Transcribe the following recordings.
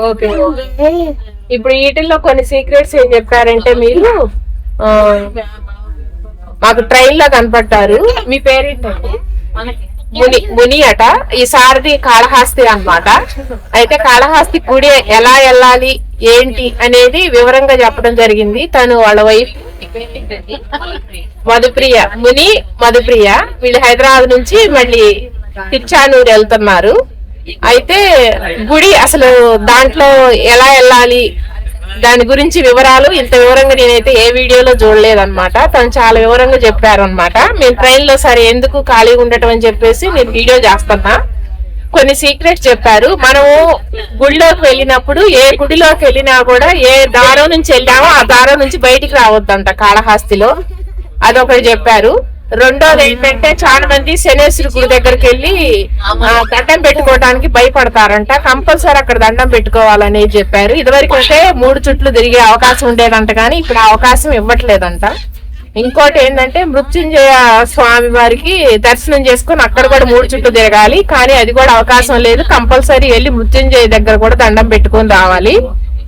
Okay. ఇప్పుడు వీటిల్లో కొన్ని సీక్రెట్స్ ఏం చెప్పారంటే మీరు మాకు ట్రైన్ లో కనపడ్డారు. మీ పేరేంటండి? ముని అట. ఈ సారథి కాళహస్తి అన్నమాట. అయితే కాళహస్తి గుడి ఎలా వెళ్ళాలి ఏంటి అనేది వివరంగా చెప్పడం జరిగింది. తను వాళ్ళ వైఫ్ మధుప్రియ, ముని మధుప్రియ. వీళ్ళు హైదరాబాద్ నుంచి మళ్ళీ తిరుచానూరు వెళ్తున్నారు. అయితే గుడి అసలు దాంట్లో ఎలా వెళ్ళాలి దాని గురించి వివరాలు ఇంత వివరంగా నేనైతే ఏ వీడియోలో చూడలేదన్నమాట. తను చాలా వివరంగా చెప్పారు అనమాట. మేము ట్రైన్ లో సరే ఎందుకు ఖాళీగా ఉండటం అని చెప్పేసి నేను వీడియో చేస్తున్నా. కొన్ని సీక్రెట్స్ చెప్పారు. మనము గుడిలోకి వెళ్ళినప్పుడు ఏ గుడిలోకి వెళ్ళినా కూడా ఏ దారం నుంచి వెళ్ళామో ఆ దారం నుంచి బయటికి రావద్దంట కాళహస్తిలో. అదొకటి చెప్పారు. రెండోది ఏంటంటే చాలా మంది శనేశ్వరి గుడి దగ్గరికి వెళ్ళి దండం పెట్టుకోవడానికి భయపడతారంట. కంపల్సరీ అక్కడ దండం పెట్టుకోవాలని చెప్పారు. ఇదివరకు అయితే 3 చుట్లు తిరిగే అవకాశం ఉండేదంట, కానీ ఇప్పుడు ఆ అవకాశం ఇవ్వట్లేదంట. ఇంకోటి ఏంటంటే మృత్యుంజయ స్వామి వారికి దర్శనం చేసుకుని అక్కడ కూడా 3 చుట్లు తిరగాలి, కానీ అది కూడా అవకాశం లేదు. కంపల్సరీ వెళ్ళి మృత్యుంజయ దగ్గర కూడా దండం పెట్టుకొని రావాలి.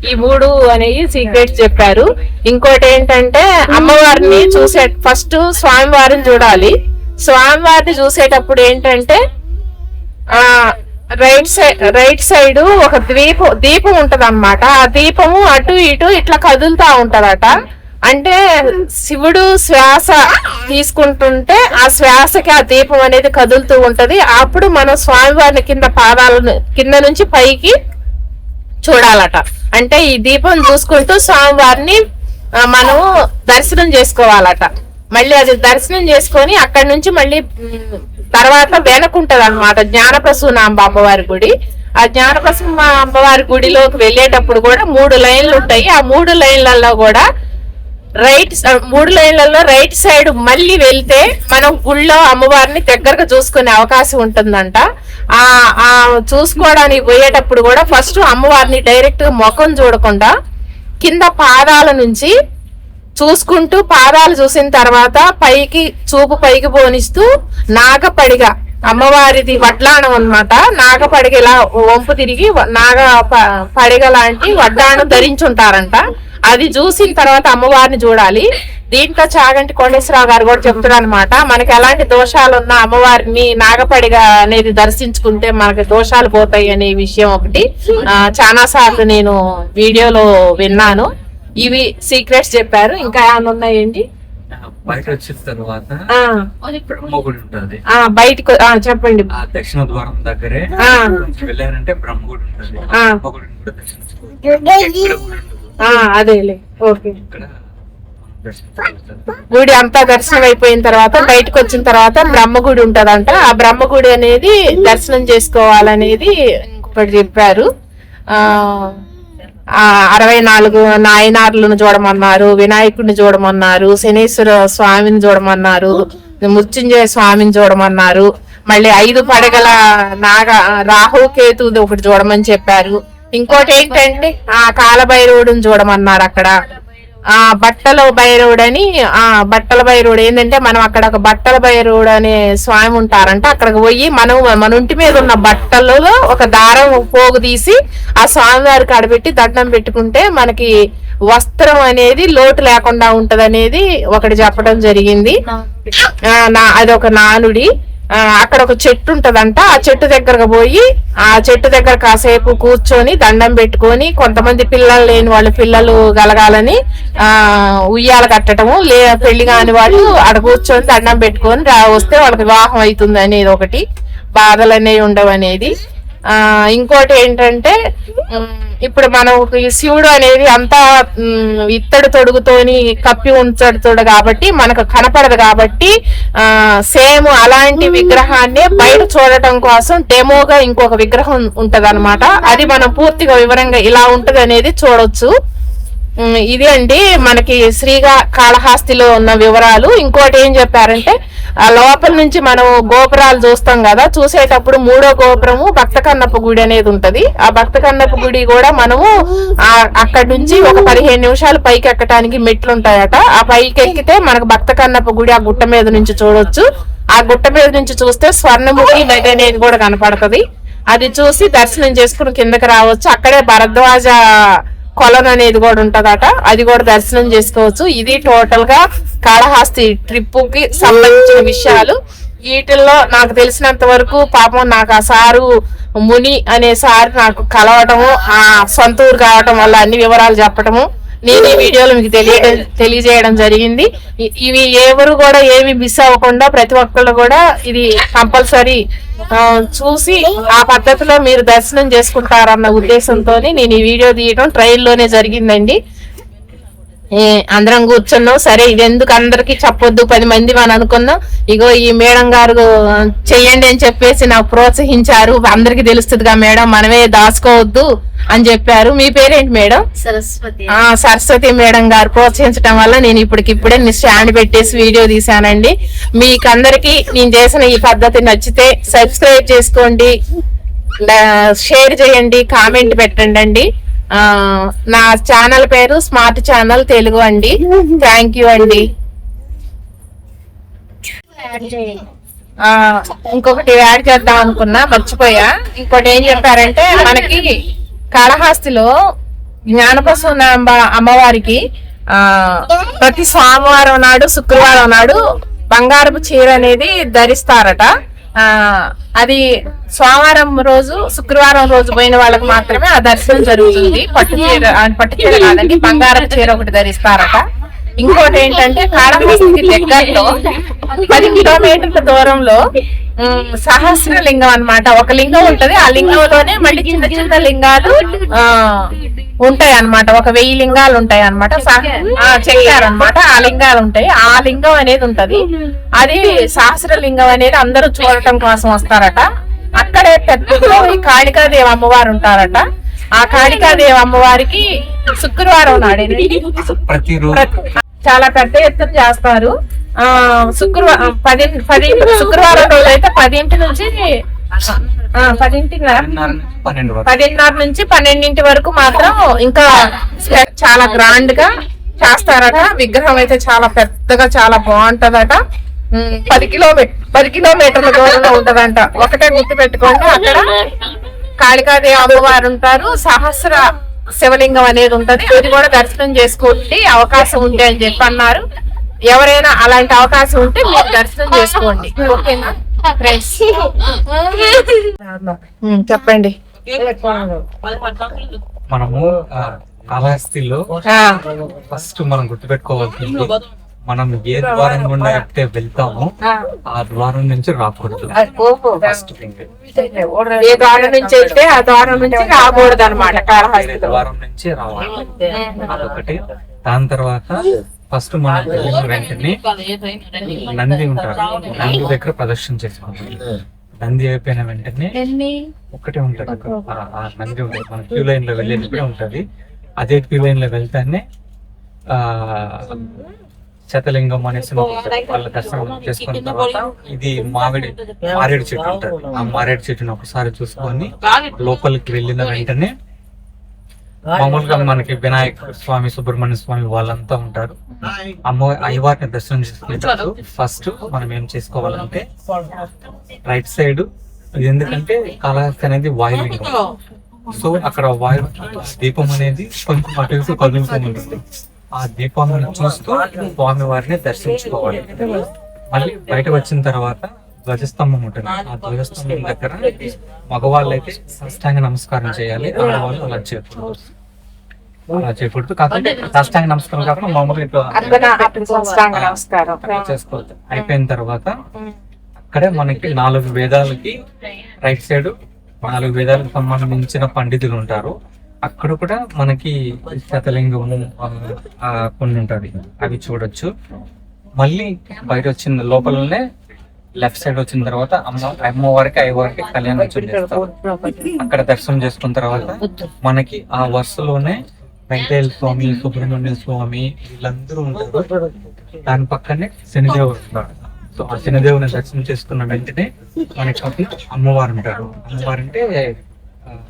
ఈ 3 అనేవి సీక్రెట్స్ చెప్పారు. ఇంకోటి ఏంటంటే అమ్మవారిని ఫస్ట్ స్వామివారిని చూడాలి. స్వామివారిని చూసేటప్పుడు ఏంటంటే రైట్ సైడ్ ఒక దీపం ఉంటది అన్నమాట. ఆ దీపము అటు ఇటు ఇట్లా కదులుతా ఉంటదట. అంటే శివుడు శ్వాస తీసుకుంటుంటే ఆ శ్వాసకి ఆ దీపం అనేది కదులుతూ ఉంటది. అప్పుడు మనం స్వామివారిని కింద నుంచి పైకి చూడాలట. అంటే ఈ దీపం చూసుకుంటూ స్వామివారిని మనం దర్శనం చేసుకోవాలట. మళ్ళీ అది దర్శనం చేసుకొని అక్కడి నుంచి మళ్ళీ తర్వాత వెనకుంటది అనమాట జ్ఞానప్రసూనాంబ అమ్మవారి గుడి. ఆ జ్ఞానప్రసూన అమ్మవారి గుడిలోకి వెళ్ళేటప్పుడు కూడా 3 లైన్లు ఉంటాయి. ఆ 3 లైన్లలో కూడా 3 లైన్లలో రైట్ సైడ్ మళ్ళీ వెళ్తే మనం గుళ్ళో అమ్మవారిని దగ్గరగా చూసుకునే అవకాశం ఉంటుందంట. ఆ చూసుకోవడానికి పోయేటప్పుడు కూడా ఫస్ట్ అమ్మవారిని డైరెక్ట్ గా ముఖం చూడకుండా కింద పాదాల నుంచి చూసుకుంటూ పాదాలు చూసిన తర్వాత చూపు పైకి పోనిస్తూ నాగపడిగ అమ్మవారిది వడ్లాణం అన్నమాట. నాగపడిగ ఇలా వంపు తిరిగి పడిగ లాంటి వడ్లాణం ధరించుంటారంట. అది చూసిన తర్వాత అమ్మవారిని చూడాలి. దీంట్లో చాగంటి కోటేశ్వరరావు గారు కూడా చెప్తున్నారు అనమాట. మనకి ఎలాంటి దోషాలు ఉన్నా అమ్మవారిని నాగపడిగా అనేది దర్శించుకుంటే మనకి దోషాలు పోతాయి అనే విషయం ఒకటి చాలా సార్లు నేను వీడియోలో విన్నాను. ఇవి సీక్రెట్స్ చెప్పారు. ఇంకా ఏమైనా ఉన్నాయండి? బయట వచ్చిన తర్వాత బ్రహ్మగుడి ఉంటుంది. బయటకు చెప్పండి. దక్షిణ ద్వారం దగ్గరే వెళ్ళారంటే బ్రహ్మగుడి ఉంటుంది. అదేలే. ఓకే. గుడి అంతా దర్శనం అయిపోయిన తర్వాత బయటకు వచ్చిన తర్వాత బ్రహ్మగుడి ఉంటదంట. ఆ బ్రహ్మగుడి అనేది దర్శనం చేసుకోవాలనేది ఇంకొకటి చెప్పారు. 64 నాయనార్లను చూడమన్నారు, వినాయకుడిని చూడమన్నారు, శనేశ్వర స్వామిని చూడమన్నారు, మృత్యుంజయ స్వామిని చూడమన్నారు. మళ్ళీ 5 పడగల రాహుకేతు ఒకటి చూడమని చెప్పారు. ఇంకోటి ఏంటంటే కాలభైరవుడిని చూడమన్నారు. అక్కడ బట్టల భైరవుడు అని బట్టల భైరవుడు ఏంటంటే మనం అక్కడ ఒక బట్టల భైరవుడు అనే స్వామి ఉంటారంట. అక్కడికి పోయి మన ఇంటి మీద ఉన్న బట్టలలో ఒక దారం పోగు తీసి ఆ స్వామి వారికి ఆడబెట్టి దండం పెట్టుకుంటే మనకి వస్త్రం అనేది లోటు లేకుండా ఉంటది అనేది ఒకటి చెప్పడం జరిగింది. అదొక నానుడి. అక్కడ ఒక చెట్టు ఉంటదంట. ఆ చెట్టు దగ్గరకు పోయి ఆ చెట్టు దగ్గర కాసేపు కూర్చొని దండం పెట్టుకొని కొంతమంది పిల్లలు లేని వాళ్ళు పిల్లలు కలగాలని ఉయ్యాల కట్టడము, పెళ్లి కాని వాళ్ళు అక్కడ కూర్చొని దండం పెట్టుకొని వస్తే వాళ్ళకి వివాహం అవుతుంది అనేది ఒకటి, బాధలు అనేవి ఉండవు అనేది. ఇంకోటి ఏంటంటే ఇప్పుడు మనం శివుడు అనేది అంతా ఇత్తడి తొడుగుతోని కప్పి ఉంచడుతాడు కాబట్టి మనకు కనపడదు. కాబట్టి సేమ్ అలాంటి విగ్రహాన్ని బయట చూడటం కోసం డెమోగా ఇంకొక విగ్రహం ఉంటది అనమాట. అది మనం పూర్తిగా వివరంగా ఇలా ఉంటది అనేది చూడొచ్చు. ఇది అండి మనకి కాళహస్తిలో ఉన్న వివరాలు. ఇంకోటి ఏం చెప్పారంటే లోపల నుంచి మనం గోపురాలు చూస్తాం కదా, చూసేటప్పుడు 3వ గోపురము భక్త కన్నప్ప గుడి అనేది ఉంటది. ఆ భక్త కన్నప్ప గుడి కూడా మనము అక్కడి నుంచి ఒక 15 నిమిషాలు పైకి ఎక్కడానికి మెట్లు ఉంటాయట. ఆ పైకి ఎక్కితే మనకు భక్త కన్నప్ప గుడి ఆ గుట్ట మీద నుంచి చూడొచ్చు. ఆ గుట్ట మీద నుంచి చూస్తే స్వర్ణముఖి నది అనేది కూడా కనపడుతుంది. అది చూసి దర్శనం చేసుకుని కిందకి రావచ్చు. అక్కడే భరద్వాజ కొలను అనేది కూడా ఉంటదట, అది కూడా దర్శనం చేసుకోవచ్చు. ఇది టోటల్ గా కాళహస్తి ట్రిప్ కి సంబంధించిన విషయాలు. వీటిల్లో నాకు తెలిసినంత వరకు పాపం నాకు ఆ సారు ముని అనే సార్ నాకు కలవటము, ఆ సొంత ఊరు కావటం వల్ల అన్ని వివరాలు చెప్పటము నేను ఈ వీడియోలో మీకు తెలియజేయడం జరిగింది. ఇవి ఎవరు కూడా ఏమి మిస్ అవ్వకుండా ప్రతి ఒక్కళ్ళు కూడా ఇది కంపల్సరీ చూసి ఆ పద్ధతిలో మీరు దర్శనం చేసుకుంటారన్న ఉద్దేశంతో నేను ఈ వీడియో తీయడం ట్రైన్ లోనే జరిగిందండి. అందరం కూర్చున్నాం. సరే ఇది ఎందుకు అందరికి చెప్పొద్దు, 10 మంది అని అనుకున్నాం. ఇగో ఈ మేడం గారు చెయ్యండి అని చెప్పేసి నాకు ప్రోత్సహించారు. అందరికి తెలుస్తుందిగా మేడం, మనమే దాచుకోవద్దు అని చెప్పారు. మీ పేరేంటి మేడం? సరస్వతి మేడం గారు ప్రోత్సహించడం వల్ల నేను ఇప్పటికిప్పుడే స్టాండ్ పెట్టేసి వీడియో తీసానండి. మీకు అందరికి నేను చేసిన ఈ పద్ధతి నచ్చితే సబ్స్క్రైబ్ చేసుకోండి, షేర్ చేయండి, కామెంట్ పెట్టండి. నా ఛానల్ పేరు స్మార్ట్ ఛానల్ తెలుగు అండి. థ్యాంక్ యూ అండి. ఇంకొకటి యాడ్ చేద్దాం అనుకున్నా, మర్చిపోయా. ఇంకోటి ఏం చెప్పారంటే మనకి కాళహస్తిలో జ్ఞానప్రసూనాంబ అమ్మవారికి ప్రతి సోమవారం నాడు, శుక్రవారం నాడు బంగారపు చీర అనేది ధరిస్తారట. అది సోమవారం రోజు, శుక్రవారం రోజు పోయిన వాళ్ళకి మాత్రమే ఆ దర్శనం జరుగుతుంది. పట్టు చీర కాదండి, బంగారపు చీర ఒకటి ధరిస్తారట. ఇంకోటి ఏంటంటే కాళహస్తికి దగ్గరలో 10 కిలోమీటర్ల దూరంలో సహస్ర లింగం అన్నమాట. ఒక లింగం ఉంటది, ఆ లింగంలోనే మళ్ళీ చిన్న చిన్న లింగాలు ఉంటాయి అన్నమాట. 1000 లింగాలు ఉంటాయి అన్నమాట. చెక్కారనమాట, ఆ లింగాలు ఉంటాయి. ఆ లింగం అనేది ఉంటది, అది సహస్ర లింగం అనేది అందరూ చూడటం కోసం వస్తారట. అక్కడే పెద్దలో ఈ కాళికాదేవి అమ్మవారు ఉంటారట. ఆ కాళికాదేవి అమ్మవారికి శుక్రవారం నాడే చాలా పెద్ద ఎత్తున చేస్తారు. శుక్రవారం 10 రోజు అయితే 10 నుంచి 10:30 నుంచి 12 వరకు మాత్రం ఇంకా చాలా గ్రాండ్ గా చేస్తారట. విగ్రహం అయితే చాలా పెద్దగా చాలా బాగుంటదట. 10 కిలోమీటర్ల దూరంలో ఉంటదంట. ఒకటే గుర్తు పెట్టుకోండి, అక్కడ కాళికాదేవి అమ్మవారు ఉంటారు, సహస్ర శివలింగం అనేది ఉంటది. అది కూడా దర్శనం చేసుకోండి అవకాశం ఉంటే అని చెప్పి అన్నారు. ఎవరైనా అలాంటి అవకాశం ఉంటే మీరు దర్శనం చేసుకోండి. ఓకేనా ఫ్రెండ్స్? చెప్పండి. మనము కాళహస్తిలో ఫస్ట్ మనం గుర్తుపెట్టుకోవాల్సింది, మనం ఏ ద్వారం గుండా అయితే వెళ్తామో ఆ ద్వారం నుంచి రాకూడదు. ఫస్ట్ థింగ్, ఏ ద్వారం నుంచి అయితే ఆ ద్వారం నుంచి రాకూడదు అనమాట. ద్వారం నుంచి రావాలి, అదొకటి. దాని తర్వాత ఫస్ట్ మనం వెళ్ళిన వెంటనే నంది ఉంటారు, నంది దగ్గర ప్రదర్శన చేసుకోవాలి. నంది అయిపోయిన వెంటనే ఒకటే ఉంటది, ఆ నంది ఉంటుంది. మన క్యూ లైన్ లో వెళ్ళేటప్పుడే ఉంటది. అదే క్యూ లైన్ లో వెళ్తానే శతలింగం అనేసి వాళ్ళ దర్శనం చేసుకున్న తర్వాత ఇది మారేడు చెట్టు ఉంటది. ఆ మారేడు చెట్టుని ఒకసారి చూసుకొని లోపలికి వెళ్ళిన వెంటనే మామూలుగా మనకి వినాయక స్వామి, సుబ్రహ్మణ్య స్వామి వాళ్ళంతా ఉంటారు. అయ్యవారిని దర్శనం చేసుకునేటప్పుడు ఫస్ట్ మనం ఏం చేసుకోవాలంటే రైట్ సైడ్, ఇది ఎందుకంటే కాళహస్తి అనేది వాయులింగం. సో అక్కడ వాయు దీపం అనేది కొంచెం అటు ఇటు కదులుతూ ఉంటుంది. ఆ దీపాన్ని చూస్తూ స్వామి వారిని దర్శించుకోవాలి. మళ్ళీ బయట వచ్చిన తర్వాత ధ్వజస్తంభం ఉంటుంది. ఆ ధ్వజస్తంభం దగ్గర మగవాళ్ళు అయితే సాష్టాంగ నమస్కారం చేయాలి, ఆడవాళ్ళు అలా చేయకూడదు. కాకపోతే సాష్టాంగ నమస్కారం కాకుండా మామూలుగా చేసుకోవచ్చు. అయిపోయిన తర్వాత అక్కడే మనకి 4 వేదాలకి రైట్ సైడ్ 4 వేదాలకు సంబంధించిన పండితులు ఉంటారు. అక్కడ కూడా మనకి శతలింగము కొన్ని ఉంటది, అవి చూడొచ్చు. మళ్ళీ బయట వచ్చిన లోపలనే లెఫ్ట్ సైడ్ వచ్చిన తర్వాత అమ్మవారికి అయ్యవారికి కళ్యాణం చేస్తారు. అక్కడ దర్శనం చేసుకున్న తర్వాత మనకి ఆ వరుసలోనే వెంకటేశ్వర స్వామి, సుబ్రహ్మణ్య స్వామి వీళ్ళందరూ ఉంటారు. దాని పక్కనే శనిదేవుడు ఉంటాడు. సో ఆ శనిదేవుని దర్శనం చేసుకున్న వెంటనే మనకి అమ్మవారు ఉంటారు. అమ్మవారు అంటే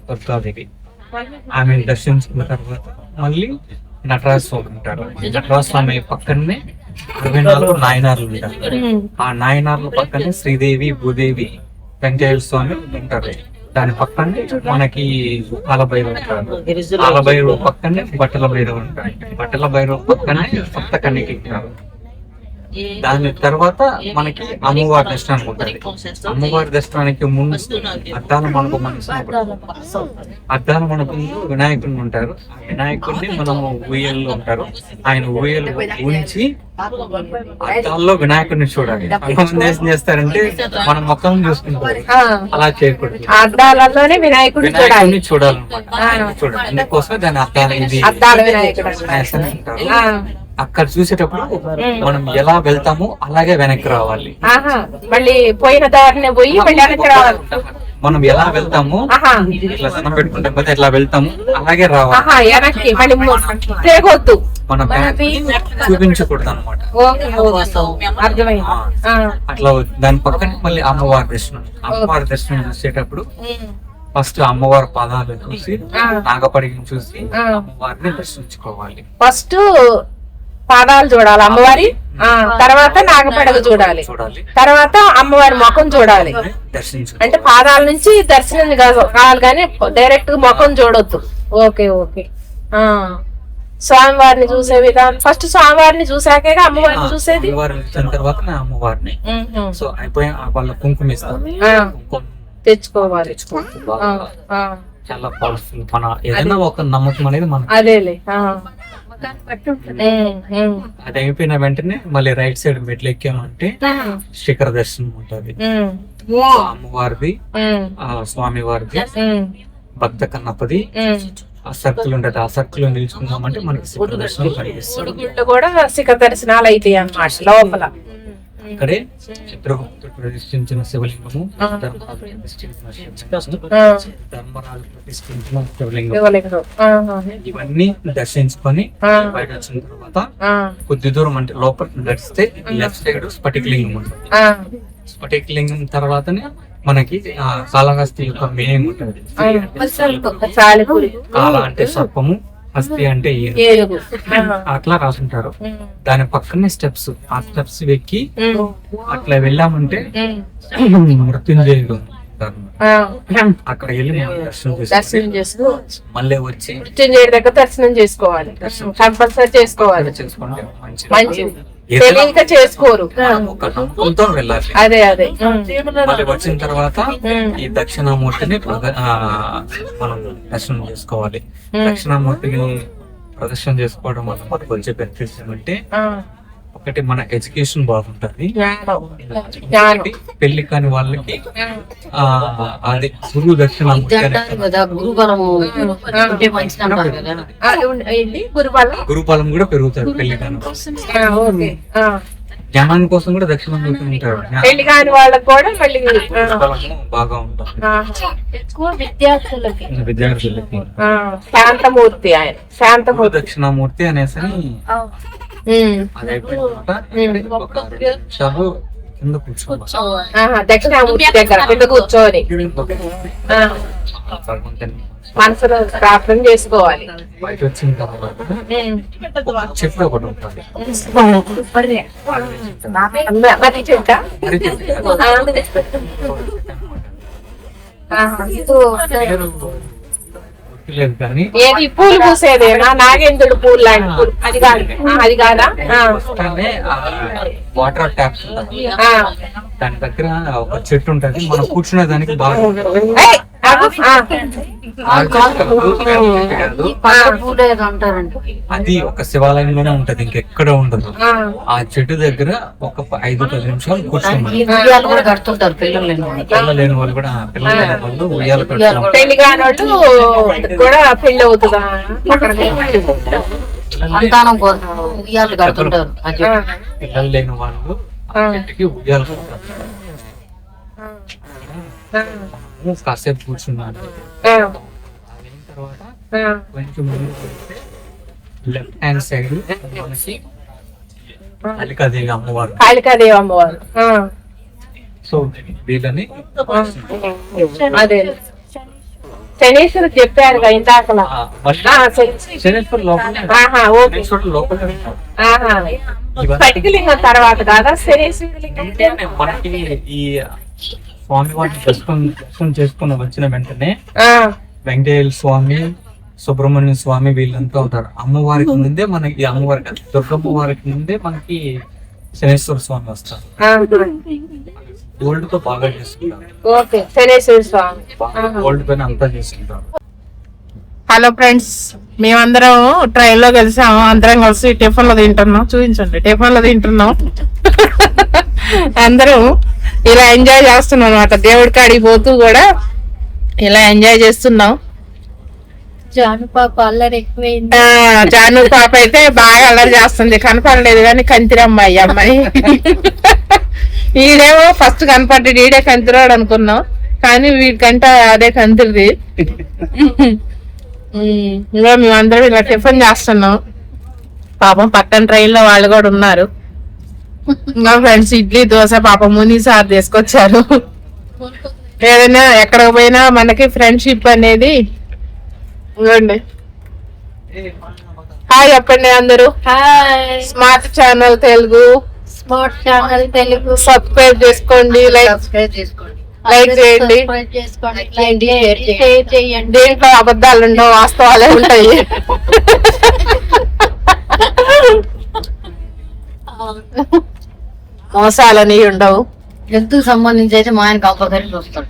దుర్గాదేవి. ఆమె దర్శించుకున్న తర్వాత మళ్ళీ నటరాజ స్వామి ఉంటారు. నటరాజ స్వామి పక్కనే 24 నాయనార్లు ఉంటారు. ఆ నాయనార్ల పక్కనే శ్రీదేవి, భూదేవి, వెంకటేశ్వర స్వామి ఉంటారు. దాని పక్కనే మనకి కాలభైరవ ఉంటారు. కాలభైరవ పక్కనే బట్టల భైరవ ఉంటాయి. బట్టల భైరవ పక్కనే సప్త కన్యకి ఉంటారు. దాని తర్వాత మనకి అమ్మవారి దర్శనానికి ఉంటుంది. అమ్మవారి దర్శనానికి ముందు అద్దాల మండపం అద్దాల మండపంలో వినాయకుడిని ఉంటారు. ఆ వినాయకుడిని మనము ఊయల్లో ఉంటారు. ఆయన ఊయలు ఉంచి అద్దాల్లో వినాయకుడిని చూడాలి. కొంతమంది ఏం చేస్తారంటే మనం మొత్తం చూసుకుంటాం, అలా చేయకూడదు. అద్దాలలోనే వినాయకుడిని చూడాలన్నమాట. చూడాలి, అందుకోసం దాని అద్దాల వినాయకుడు అంటారు. అక్కడ చూసేటప్పుడు మనం ఎలా వెళ్తామో అలాగే వెనక్కి రావాలి. మళ్ళీ పోయిన దారిని పోయి మళ్ళీ వెనక్కి రావాలి. మనం ఎలా వెళ్తామో ఇట్లా సన్న పెట్టుకుంటాం కదా, ఎట్లా వెళ్తాము అలాగే రావాలి. వెనక్కి మళ్ళీ తిరగొద్దు, మనం చూపించకూడదు అనమాట. అట్లా దాని పక్కన మళ్ళీ అమ్మవారి దర్శనం. అమ్మవారి దర్శనం చూసేటప్పుడు ఫస్ట్ అమ్మవారి పాదాలు చూసి నాగపడిని చూసి అమ్మవారిని దర్శించుకోవాలి. ఫస్ట్ పాదాలు చూడాలి అమ్మవారి, తర్వాత నాగపడగ చూడాలి, తర్వాత అమ్మవారి ముఖం చూడాలి. అంటే పాదాల నుంచి దర్శనం కావాలి కానీ డైరెక్ట్ ముఖం చూడొద్దు. Okay okay. స్వామివారిని చూసే విధానం ఫస్ట్ స్వామివారిని చూసాకే అమ్మవారిని చూసేది. తర్వాత అమ్మవారిని సో అయిపోయి వాళ్ళ కుంకుమ ఇస్తారు, తెచ్చుకోవాలి. చాలా పవర్ఫుల్. మన ఏదైనా ఒక నమ్మకం అనేది మనం అదేలే. అది అయిపోయిన వెంటనే మళ్ళీ రైట్ సైడ్ మెట్లు ఎక్కామంటే శిఖర దర్శనం ఉంటది. అమ్మవారిది, స్వామి వారిది, భక్త కన్నప్పది, ఆ సర్కిల్ ఉంటది. ఆ సర్కిల్ నిలుచుకున్నామంటే మనకి శిఖర దర్శనం కనిపిస్తుంది. కూడా శిఖర దర్శనాలు అవుతాయి అన్నమాట లోపల. ఇక్కడే చిత్రగుప్తుడు ప్రతిష్ఠించిన శివలింగము, ధర్మరాజు ప్రతిష్ఠించిన శివలింగం, ఇవన్నీ దర్శించుకొని బయట వచ్చిన తర్వాత కొద్ది దూరం అంటే లోపల నడిస్తే లెఫ్ట్ సైడ్ స్ఫటికలింగం ఉంటుంది. స్ఫటికలింగం తర్వాతనే మనకి కాళహస్తి యొక్క మీనింగ్ ఉంటుంది. కాళ అంటే సర్పము, హస్తి అంటే ఏనుగు, అట్లా రాసుంటారు. దాని పక్కనే స్టెప్స్. ఆ స్టెప్స్ ఎక్కి అట్లా వెళ్ళామంటే మృత్యుంజయుడు అక్కడ వెళ్ళి దర్శనం చేసుకోవాలి. మళ్ళీ వచ్చి మృత్యుంజయుడి దగ్గర దర్శనం చేసుకోవాలి. కంపల్సరీ చేసుకోవాలి. మంచిది. తెలియక చేసుకోరు, ఒక నమ్మకంతో వెళ్ళాలి. అదే అదే. మళ్ళీ వచ్చిన తర్వాత ఈ దక్షిణామూర్తిని మనం దర్శనం చేసుకోవాలి. దక్షిణామూర్తిని ప్రదర్శన చేసుకోవడం వల్ల మనకు వచ్చే బెనిఫిట్స్ ఏమంటే ఒకటి మన ఎడ్యుకేషన్ బాగుంటది, పెళ్లి కాని వాళ్ళకి అది గురువు దక్షిణామూర్తి గురుబలం కూడా పెరుగుతారు. పెళ్లి కాని జ్ఞానం కోసం కూడా దక్షిణామూర్తి ఉంటారు. పెళ్లి కాని వాళ్ళకి కూడా మళ్ళీ బాగా ఉంటుంది. విద్యార్థులకి శాంతమూర్తి, ఆయన శాంతమూర్తి దక్షిణామూర్తి అనేసి కింద కూర్చోవాలి. దక్షిణామూర్తి దగ్గర కింద కూర్చొని మనసులో ప్రార్థన చేసుకోవాలి. బయట వచ్చిన తర్వాత చెట్టు ఒకటి ఉంటుంది. మరి చెట్ట లేదు కానీ ఏది పూలు పూసేదేనా, నాగేంద్రుడు పూలు లాంటి పూలు, అది కాదు, అది కాదా? వాటర్ ట్యాప్ దాని దగ్గర ఒక చెట్టు ఉంటది. మనం కూర్చునే దానికి బాగా అది ఒక శివాలయంలోనే ఉంటది, ఇంకెక్కడ ఉండదు. ఆ చెట్టు దగ్గర ఒక 5-10 నిమిషాలు కూర్చోండి. పిల్లలు లేని వాళ్ళు కూడా, పిల్లలు లేని వాళ్ళు ఉయ్యాల కట్టుకుంటారు. పెళ్లి కానోళ్ళు కూడా పెళ్లి అవుతుందా, పిల్లలు లేని వాళ్ళు చెట్టుకి ఉయ్యాల కడతారు. కాసేపు కూర్చున్నాను. అయిన తర్వాత కొంచెం లెఫ్ట్ హ్యాండ్ సైడ్ మనకి కాళికాదేవి అమ్మవారు. కాళికాదేవి అమ్మవారు. సో వీళ్ళని అదే శనీశ్వరు చెప్పారు ఇందాక. శనీశ్వరు లోపల స్ఫటికలింగం తర్వాత కాదా శనీశ్వర లింగం? మనకి ఈ స్వామి వారిని దర్శనం చేసుకుని వచ్చిన వెంటనే ఆ, వెంకటేశ్వర స్వామి, సుబ్రహ్మణ్య స్వామి వీళ్ళంతా ఉంటారు. అమ్మవారికి ముందే మనకి అమ్మవారి కాదు, దుర్గమ్మ వారికి ముందే మనకి శనేశ్వర స్వామి వస్తారు. గోల్డ్ తో బాగా చేసుకుంటారు. ఓకే, శనేశ్వర స్వామి. గోల్డ్ పైన అంతా చేసుకుంటారు. హలో ఫ్రెండ్స్, మేమందరం ట్రైన్ లో కలిసాము. అందరం కలిసి టిఫిన్ లో తింటున్నాం. చూపించండి, టిఫిన్ లో తింటున్నాం. అందరం ఇలా ఎంజాయ్ చేస్తున్నాం అనమాట. దేవుడి కాడికి పోతూ కూడా ఇలా ఎంజాయ్ చేస్తున్నాం. జాను పాప అల్లరి ఎక్కువైంది. జాను పాప అయితే బాగా అల్లరి చేస్తుంది. కనపడలేదు కానీ కంతిరమ్మాయి అమ్మాయి. ఈడేమో ఫస్ట్ కనపడ్డాడు, ఈడే కంతిరాడు అనుకున్నాం, కానీ వీడికంటే అదే కంతిరిది. ఇంకా మేమందరం ఇలా టిఫిన్ చేస్తున్నాం. పాపం పక్కన ట్రైన్ లో వాళ్ళు కూడా ఉన్నారు. ఇంకా ఫ్రెండ్స్ ఇడ్లీ దోశ పాపం ముని సార్ తీసుకొచ్చారు. ఏదైనా ఎక్కడికి పోయినా మనకి ఫ్రెండ్షిప్ అనేది ఇవ్వండి. హాయ్ చెప్పండి అందరూ. Hi, smart channel Telugu smart channel Telugu subscribe చేసుకోండి, సబ్స్క్రైబ్ చేసుకోండి, లైక్ చేయండి. సబ్స్క్రైబ్ చేసుకోండి, లైక్ చేయండి, షేర్ చేయండి. దేంట్లో అబద్ధాలు ఉండవు, వాస్తవాలే ఉంటాయి. మోసాలని ఉండవు. హెల్త్ సంబంధించి అయితే మా ఆయన కంపల్సరీ చూస్తాడు.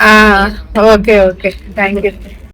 Okay okay, thank you.